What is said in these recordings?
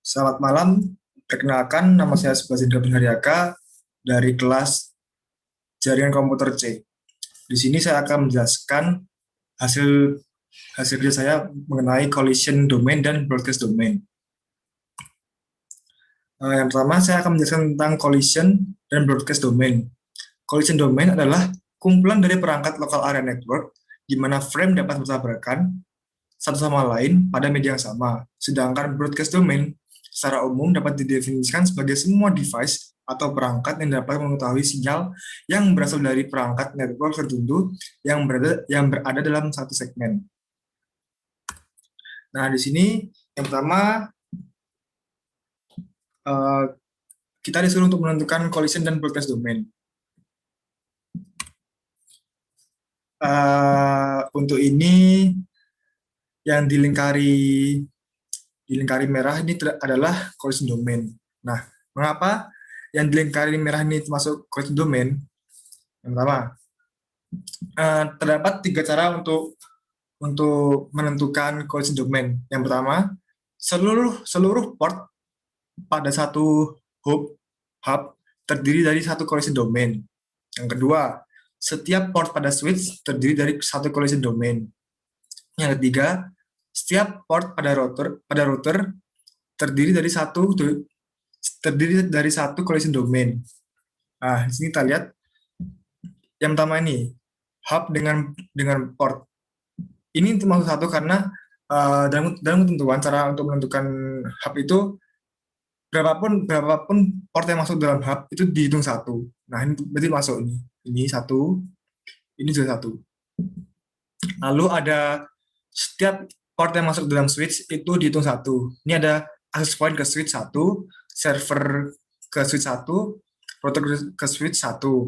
Selamat malam, perkenalkan nama saya Subhasindra Binharyaka dari kelas Jaringan Komputer C. Di sini saya akan menjelaskan hasil hasil kerja saya mengenai collision domain dan broadcast domain. Yang pertama saya akan menjelaskan tentang collision dan broadcast domain. Collision domain adalah kumpulan dari perangkat local area network di mana frame dapat bertabrakan satu sama lain pada media yang sama. Sedangkan broadcast domain secara umum dapat didefinisikan sebagai semua device atau perangkat yang dapat mengetahui sinyal yang berasal dari perangkat network tertentu yang berada dalam satu segmen. Nah, di sini yang pertama kita disuruh untuk menentukan collision dan broadcast domain. Untuk ini yang dilingkari merah ini adalah collision domain. Nah, mengapa yang dilingkari merah ini termasuk collision domain? Yang pertama, terdapat 3 cara untuk menentukan collision domain. Yang pertama, seluruh port pada satu hub terdiri dari satu collision domain. Yang kedua, setiap port pada switch terdiri dari satu collision domain. Yang ketiga, setiap port pada router terdiri dari satu collision domain. Nah, di sini kita lihat yang pertama ini, hub dengan port. Ini termasuk satu karena dalam ketentuan cara untuk menentukan hub itu berapapun port yang masuk dalam hub itu dihitung satu. Nah, ini berarti masuk ini satu, ini juga satu. Lalu ada setiap port yang masuk dalam switch itu dihitung satu. Ini ada access point ke switch satu, server ke switch satu, router ke switch satu.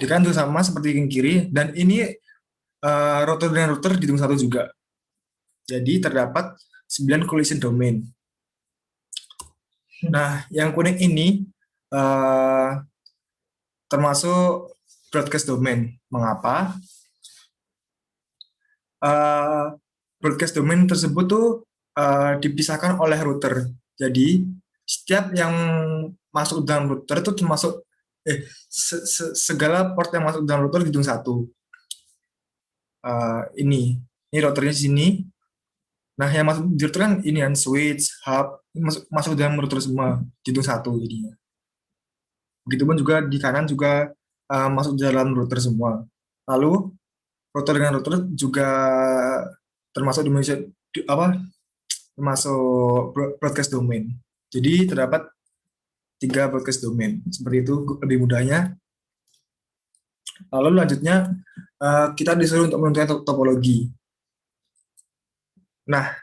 Dia kan itu sama seperti yang kiri, dan ini router dengan router dihitung satu juga. Jadi terdapat 9 collision domain. Nah, yang kuning ini termasuk broadcast domain. Mengapa? Broadcast domain tersebut tuh dipisahkan oleh router. Jadi setiap yang masuk dalam router itu termasuk segala port yang masuk dalam router dihitung satu. Ini routernya sini. Nah, yang masuk di router kan ini kan switch, hub, masuk dalam router semua, dihitung satu jadinya. Begitupun juga di kanan juga masuk dalam router semua. Lalu router dengan router juga termasuk termasuk broadcast domain. Jadi terdapat 3 broadcast domain. Seperti itu lebih mudahnya. Lalu lanjutnya kita disuruh untuk menentukan topologi. Nah,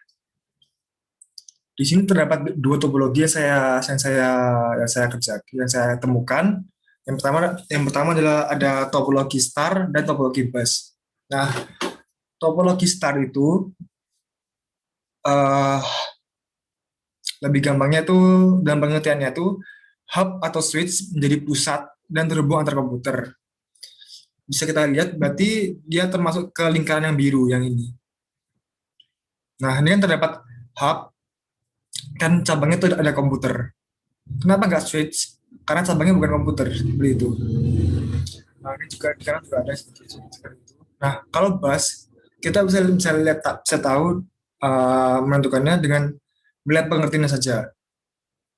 di sini terdapat 2 topologi yang saya temukan. Yang pertama adalah ada topologi star dan topologi bus. Nah, topologi star itu lebih gampangnya tuh, dalam pengertiannya tuh hub atau switch menjadi pusat dan terhubung antar komputer. Bisa kita lihat berarti dia termasuk ke lingkaran yang biru yang ini. Nah, ini kan terdapat hub, kan cabangnya itu ada komputer. Kenapa nggak switch? Karena cabangnya bukan komputer, seperti itu. Nah, ini juga di kanan juga ada seperti itu. Nah, kalau bus, kita bisa tahu menentukannya dengan melihat pengertiannya saja.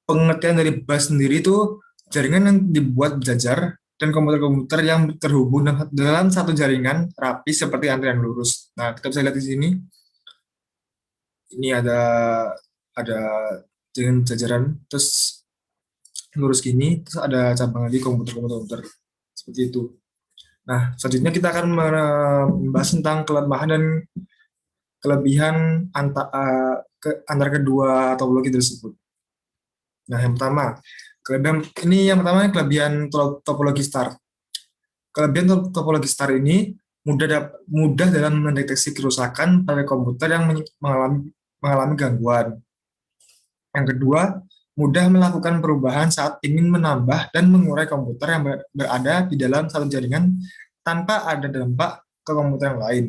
Pengertian dari bus sendiri itu jaringan yang dibuat berjajar dan komputer-komputer yang terhubung dalam satu jaringan rapi seperti antrian lurus. Nah, kita bisa lihat di sini. Ini ada jaringan jajaran, terus lurus gini, terus ada cabang lagi komputer-komputer seperti itu. Nah, selanjutnya kita akan membahas tentang kelemahan dan kelebihan antara kedua topologi tersebut. Nah, yang pertama, kelebihan topologi star. Kelebihan topologi star ini mudah dalam mendeteksi kerusakan pada komputer yang mengalami gangguan. Yang kedua, mudah melakukan perubahan saat ingin menambah dan mengurai komputer yang berada di dalam satu jaringan tanpa ada dampak ke komputer yang lain.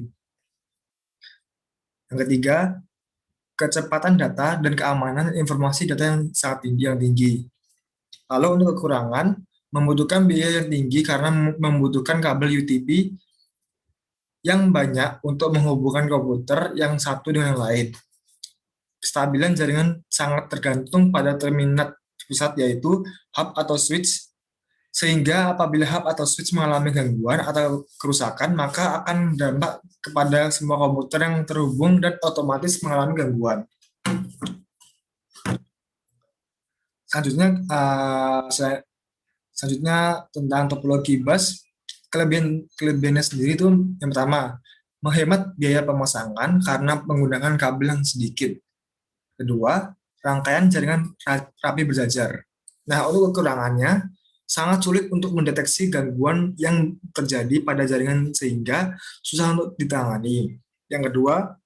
Yang ketiga, kecepatan data, dan keamanan informasi data yang sangat tinggi, Lalu untuk kekurangan, membutuhkan biaya yang tinggi karena membutuhkan kabel UTP yang banyak untuk menghubungkan komputer yang satu dengan yang lain. Kestabilan jaringan sangat tergantung pada terminal pusat, yaitu hub atau switch, sehingga apabila hub atau switch mengalami gangguan atau kerusakan, maka akan berdampak kepada semua komputer yang terhubung dan otomatis mengalami gangguan. Selanjutnya, tentang topologi bus, kelebihannya sendiri itu yang pertama, menghemat biaya pemasangan karena menggunakan kabel yang sedikit. Kedua, rangkaian jaringan rapi berjajar. Nah, untuk kekurangannya, sangat sulit untuk mendeteksi gangguan yang terjadi pada jaringan sehingga susah untuk ditangani. Yang kedua,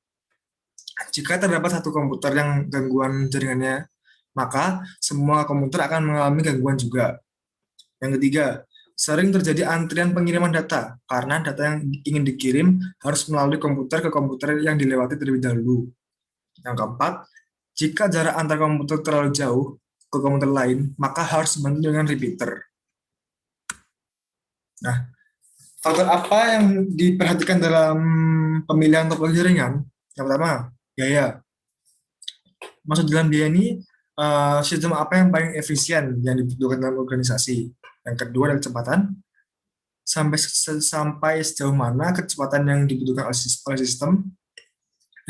jika terdapat satu komputer yang gangguan jaringannya, maka semua komputer akan mengalami gangguan juga. Yang ketiga, sering terjadi antrian pengiriman data karena data yang ingin dikirim harus melalui komputer ke komputer yang dilewati terlebih dahulu. Yang keempat, jika jarak antar komputer terlalu jauh ke komputer lain, maka harus dibantu dengan repeater. Nah, faktor apa yang diperhatikan dalam pemilihan topologi jaringan? Yang pertama, biaya. Maksud dalam biaya ini, sistem apa yang paling efisien yang dibutuhkan dalam organisasi. Yang kedua adalah kecepatan. Sampai sejauh mana kecepatan yang dibutuhkan oleh sistem.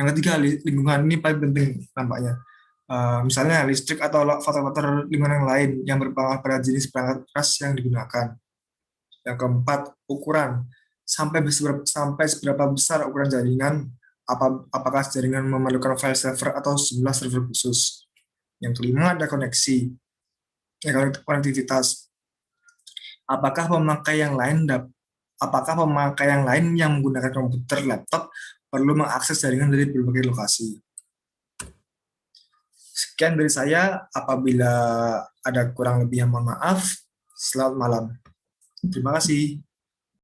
Yang ketiga, lingkungan ini paling penting nampaknya. Misalnya listrik atau faktor-faktor lingkungan yang lain yang berpengaruh pada jenis perangkat keras yang digunakan. Yang keempat, ukuran. Sampai seberapa besar ukuran jaringan, apakah jaringan memerlukan file server atau jumlah server khusus. Yang kelima, ada koneksi, konektivitas. Apakah pemakai yang lain yang menggunakan komputer, laptop perlu mengakses jaringan dari berbagai lokasi. Sekian dari saya. Apabila ada kurang lebih, mohon maaf. Selamat malam. Terima kasih.